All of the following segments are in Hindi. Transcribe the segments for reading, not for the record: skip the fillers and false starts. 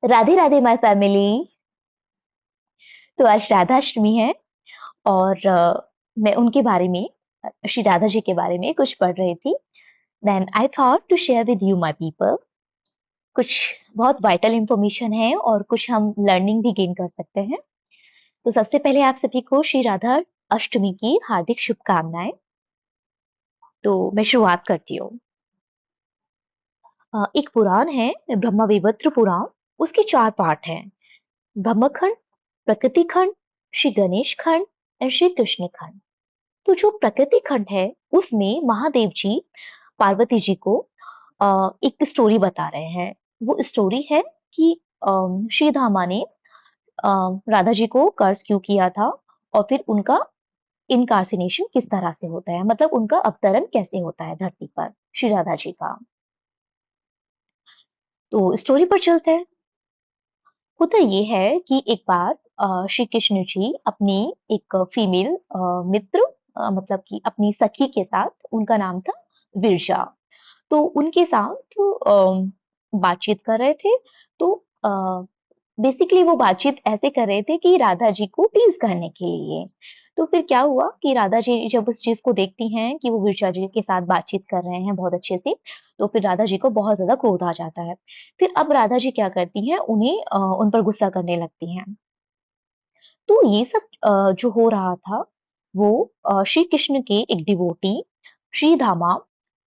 Radhe Radhe my family. तो आज राधाष्टमी है और मैं उनके बारे में श्री राधा जी के बारे में कुछ पढ़ रही थी। Then I thought to share with you my people. कुछ बहुत वाइटल इंफॉर्मेशन है और कुछ हम लर्निंग भी गेन कर सकते हैं। तो सबसे पहले आप सभी को श्री राधा अष्टमी की हार्दिक शुभकामनाएं। तो मैं शुरुआत करती हूँ। एक पुराण है, ब्रह्मवैवर्त पुराण। उसके 4 पार्ट हैं। ब्रह्मखंड, प्रकृति खंड, श्री गणेश खंड और श्री कृष्ण खंड। तो जो प्रकृति खंड है उसमें महादेव जी पार्वती जी को एक स्टोरी बता रहे हैं। वो स्टोरी है कि श्री धामा ने राधा जी को कर्ज क्यों किया था और फिर उनका इनकार्सिनेशन किस तरह से होता है, मतलब उनका अवतरण कैसे होता है धरती पर श्री राधा जी का। तो स्टोरी पर चलते हैं। होता ये है कि एक बार श्री कृष्ण जी अपनी एक फीमेल मित्र, मतलब कि अपनी सखी के साथ, उनका नाम था विरजा। तो उनके साथ बातचीत कर रहे थे। तो बेसिकली वो बातचीत ऐसे कर रहे थे कि राधा जी को टीज करने के लिए। तो फिर क्या हुआ कि राधा जी जब उस चीज को देखती हैं कि वो विरजा जी के साथ बातचीत कर रहे हैं बहुत अच्छे से, तो फिर राधा जी को बहुत ज्यादा क्रोध आ जाता है। फिर अब राधा जी क्या करती हैं, उन्हें उन पर गुस्सा करने लगती हैं। तो ये सब जो हो रहा था वो श्री कृष्ण के एक डिवोटी श्री धामा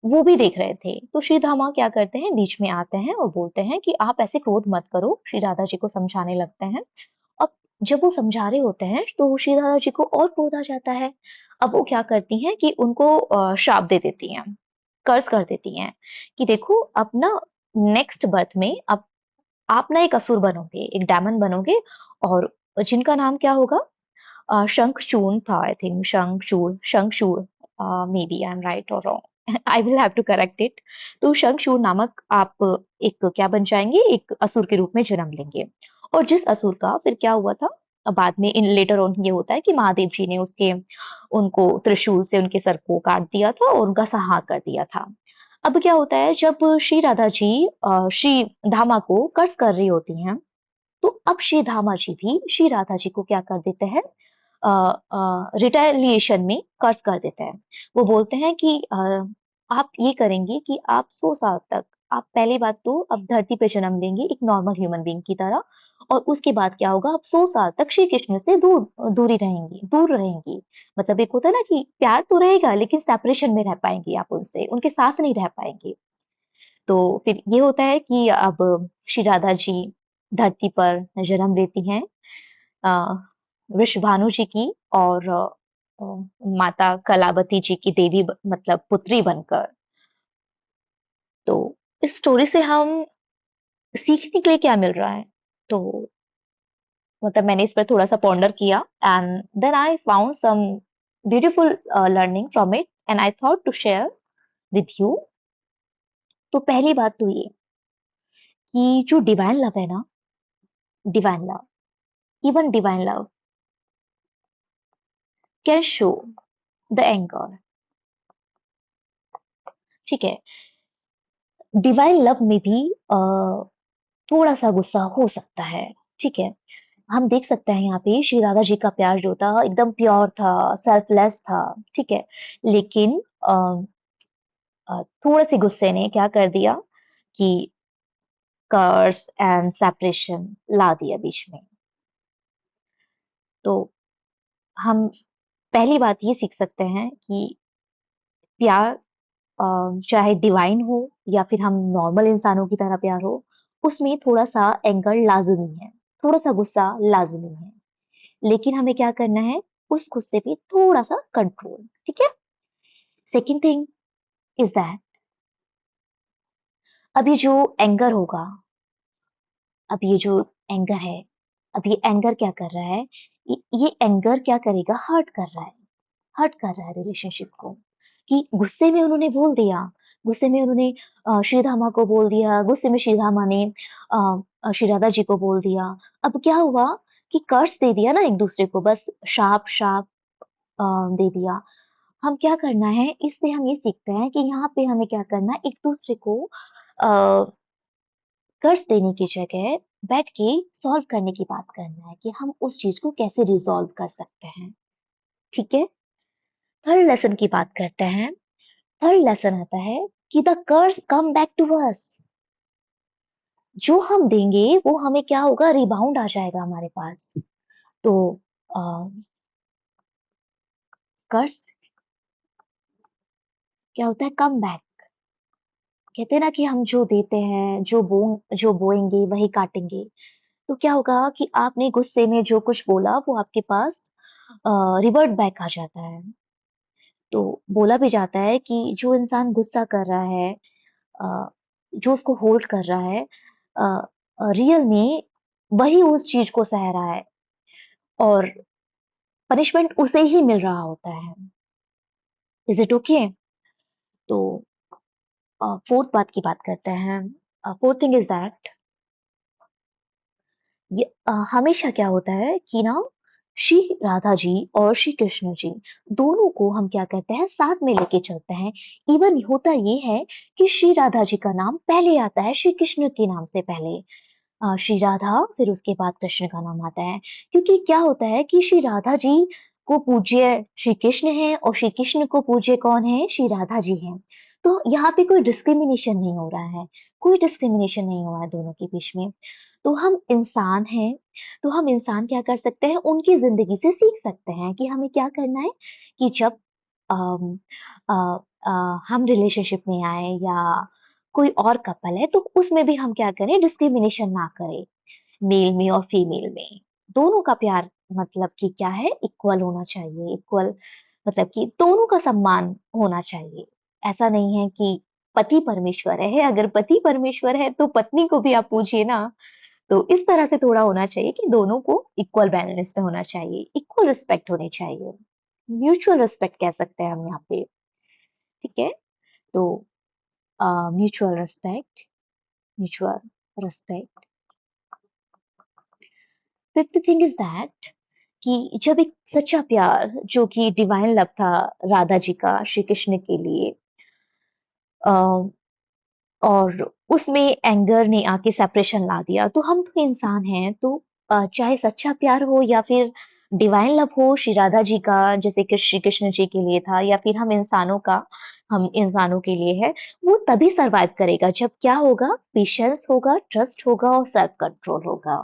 वो भी देख रहे थे। तो श्री धामा क्या करते हैं, बीच में आते हैं और बोलते हैं कि आप ऐसे क्रोध मत करो। श्री राधा जी को समझाने लगते हैं। अब जब वो समझा रहे होते हैं तो श्री राधा जी को और क्रोध आ जाता है। अब वो क्या करती हैं कि उनको श्राप दे देती हैं, कर्ज कर देती हैं कि देखो अब ना नेक्स्ट बर्थ में अब आप ना एक असुर बनोगे, एक डायमंड बनोगे। और जिनका नाम क्या होगा, शंखचूड़ था, I think Shankhachud. Maybe I am right और wrong, I will have to correct it. तो शंखचूड़ नामक आप एक क्या बन जाएंगे, एक असुर के रूप में जन्म लेंगे। और जिस असुर का फिर क्या हुआ था, बाद में इन लेटर ऑन ये होता है कि महादेव जी ने उसके उनको त्रिशूल से उनके सर को काट दिया था और उनका संहार कर दिया था। अब क्या होता है, जब श्री राधा जी श्री धामा को कर्ज कर रही होती हैं, तो अब श्री धामा जी भी श्री राधा जी को क्या कर देते हैं, रिटेलिएशन में कर्ज कर देते हैं। वो बोलते हैं कि आप ये करेंगे कि आप 100 साल तक, आप पहली बात तो अब धरती पे जन्म लेंगे एक नॉर्मल ह्यूमन बीइंग की तरह। और उसके बाद क्या होगा, आप 100 साल तक श्री कृष्ण से दूर रहेंगी। मतलब एक होता है ना कि प्यार तो रहेगा लेकिन सेपरेशन में रह पाएंगी, आप उनसे उनके साथ नहीं रह पाएंगे। तो फिर ये होता है कि अब श्री राधा जी धरती पर जन्म लेती हैं, अ, वृषभानु जी की और माता कलावती जी की मतलब पुत्री बनकर। तो इस स्टोरी से हम सीखने के लिए क्या मिल रहा है, तो मतलब मैंने इस पर थोड़ा सा पॉन्डर किया and then I found some beautiful learning from it and I thought to share with you. तो पहली बात तो ये कि जो डिवाइन लव है ना, divine love, even divine love can show the anger. ठीक है, डिवाइन लव में भी थोड़ा सा गुस्सा हो सकता है। ठीक है, हम देख सकते हैं यहाँ पे श्री राधा जी का प्यार जो था एकदम प्योर था, सेल्फलेस था। ठीक है, लेकिन थोड़े से गुस्से ने क्या कर दिया कि कर्स एंड सेपरेशन ला दिया बीच में। तो हम पहली बात ये सीख सकते हैं कि प्यार, चाहे डिवाइन हो या फिर हम नॉर्मल इंसानों की तरह प्यार हो, उसमें थोड़ा सा एंगर लाजमी है, थोड़ा सा गुस्सा लाजमी है। लेकिन हमें क्या करना है, उस गुस्से पे थोड़ा सा कंट्रोल। ठीक है, सेकंड थिंग इज दैट अभी जो एंगर होगा, अब ये जो एंगर है, अब ये एंगर क्या कर रहा है, ये एंगर क्या करेगा, हर्ट कर रहा है, हर्ट कर रहा है रिलेशनशिप को। कि गुस्से में उन्होंने बोल दिया, गुस्से में उन्होंने श्रीधामा को बोल दिया, गुस्से में श्रीधामा ने श्री राधा जी को बोल दिया। अब क्या हुआ कि कर्ज दे दिया ना एक दूसरे को, बस शाप शाप दे दिया। हम क्या करना है, इससे हम ये सीखते हैं कि यहाँ पे हमें क्या करना है, एक दूसरे को कर्ज देने की जगह बैठ के सॉल्व करने की बात करना है कि हम उस चीज को कैसे रिजॉल्व कर सकते हैं। ठीक है, थर्ड लेसन की बात करते हैं। थर्ड लेसन आता है कि the curse come back to us. जो हम देंगे वो हमें क्या होगा, रिबाउंड आ जाएगा हमारे पास। तो कर्स क्या होता है, कम बैक। कहते हैं ना कि हम जो देते हैं, जो बोएंगे वही काटेंगे। तो क्या होगा कि आपने गुस्से में जो कुछ बोला वो आपके पास रिवर्ट बैक आ जाता है। तो बोला भी जाता है कि जो इंसान गुस्सा कर रहा है, जो उसको होल्ड कर रहा है, रियल में वही उस चीज को सह रहा है और पनिशमेंट उसे ही मिल रहा होता है। Is it okay? तो फोर्थ बात की बात करते हैं। फोर्थ थिंग इज दैट ये हमेशा क्या होता है कि ना, श्री राधा जी और श्री कृष्ण जी दोनों को हम क्या करते हैं, साथ में लेके चलते हैं। इवन होता ये है कि श्री राधा जी का नाम पहले आता है श्री कृष्ण के नाम से पहले। श्री राधा फिर उसके बाद कृष्ण का नाम आता है, क्योंकि क्या होता है कि श्री राधा जी को पूज्य श्री कृष्ण है और श्री कृष्ण को पूज्य कौन है, श्री राधा जी हैं। तो यहाँ पे कोई डिस्क्रिमिनेशन नहीं हो रहा है, कोई डिस्क्रिमिनेशन नहीं हुआ है दोनों के बीच में। तो हम इंसान हैं, तो हम इंसान क्या कर सकते हैं, उनकी जिंदगी से सीख सकते हैं कि हमें क्या करना है। कि जब अम, अ, हम रिलेशनशिप में आए या कोई और कपल है, तो उसमें भी हम क्या करें, डिस्क्रिमिनेशन ना करें। मेल में और फीमेल में दोनों का प्यार मतलब कि क्या है, इक्वल होना चाहिए। इक्वल मतलब कि दोनों का सम्मान होना चाहिए। ऐसा नहीं है कि पति परमेश्वर है, अगर पति परमेश्वर है तो पत्नी को भी आप पूछिए ना। तो इस तरह से थोड़ा होना चाहिए कि दोनों को इक्वल बैलेंस में होना चाहिए, इक्वल रिस्पेक्ट होनी चाहिए, म्यूचुअल रिस्पेक्ट कह सकते हैं हम यहाँ पे। ठीक है, तो mutual respect, mutual respect. Fifth thing is that कि जब एक सच्चा प्यार जो कि डिवाइन लव था राधा जी का श्री कृष्ण के लिए, अ, और उसमें एंगर ने आके सेपरेशन ला दिया, तो हम तो इंसान हैं। तो चाहे सच्चा प्यार हो या फिर डिवाइन लव हो श्री राधा जी का, जैसे कि श्री कृष्ण जी के लिए था, या फिर हम इंसानों के लिए है, वो तभी सरवाइव करेगा जब क्या होगा, पेशेंस होगा, ट्रस्ट होगा और सेल्फ कंट्रोल होगा।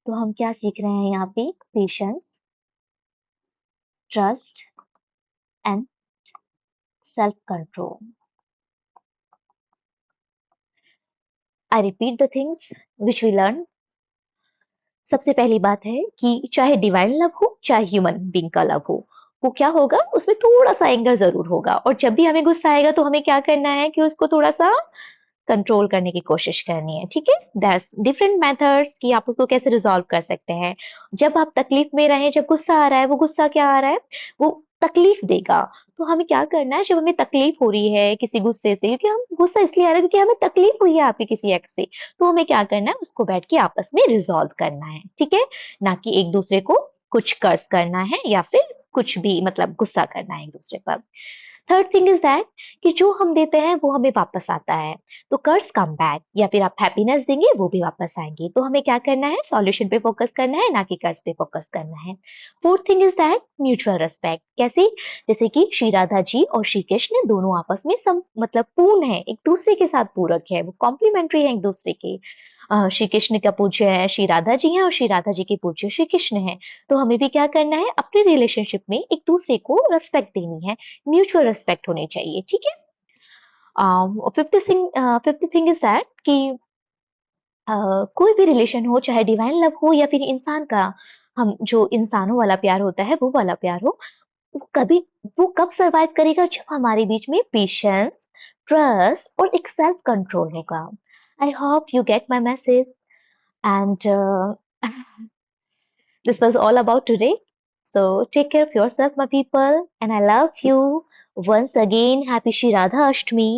तो हम क्या सीख रहे हैं यहाँ पे, patience, trust and self control. I repeat the things which we learn. सबसे पहली बात है कि चाहे डिवाइन लव हो चाहे ह्यूमन बीइंग का लव हो, वो क्या होगा, उसमें थोड़ा सा एंगर जरूर होगा। और जब भी हमें गुस्सा आएगा तो हमें क्या करना है कि उसको थोड़ा सा कंट्रोल करने की कोशिश करनी है। ठीक है, दैट्स डिफरेंट मेथड्स कि आप उसको कैसे रिजॉल्व कर सकते हैं। जब आप तकलीफ में रहें, जब गुस्सा आ रहा है, वो गुस्सा क्या आ रहा है, वो तकलीफ देगा। तो हमें क्या करना है, जब हमें तकलीफ हो रही है किसी गुस्से से, क्योंकि हम गुस्सा इसलिए आ रहा है क्योंकि हमें तकलीफ हुई है आपके किसी एक्ट से, तो हमें क्या करना है, उसको बैठ के आपस में रिजॉल्व करना है। ठीक है, ना कि एक दूसरे को कुछ कर्ज करना है या फिर कुछ भी मतलब गुस्सा करना है एक दूसरे पर। थर्ड थिंग इज दैट कि जो हम देते हैं वो हमें वापस आता है। तो कर्ज कम बैक, या फिर आप हैप्पीनेस देंगे वो भी वापस आएंगे। तो हमें क्या करना है, सॉल्यूशन पे फोकस करना है, ना कि कर्ज पे फोकस करना है। Fourth thing is that mutual respect. कैसे, जैसे कि श्री राधा जी और श्री कृष्ण दोनों आपस में मतलब पूर्ण है, एक दूसरे के साथ पूरक है, वो कॉम्प्लीमेंट्री है एक दूसरे के। श्री कृष्ण का पूज्य है श्री राधा जी हैं और श्री राधा जी के पूज्य श्री कृष्ण हैं। तो हमें भी क्या करना है, अपने रिलेशनशिप में एक दूसरे को रेस्पेक्ट देनी है, म्यूचुअल रेस्पेक्ट होनी चाहिए। ठीक है, फिफ्थ थिंग इज दैट कि कोई भी रिलेशन हो, चाहे डिवाइन लव हो या फिर इंसान का, हम जो इंसानों वाला प्यार होता है वो वाला प्यार हो, वो कभी, वो कब सरवाइव करेगा, जब हमारे बीच में पेशेंस, ट्रस्ट और एक सेल्फ कंट्रोल होगा। I hope you get my message. And this was all about today. So take care of yourself, my people, and I love you. Once again, happy Shri Radha Ashtami.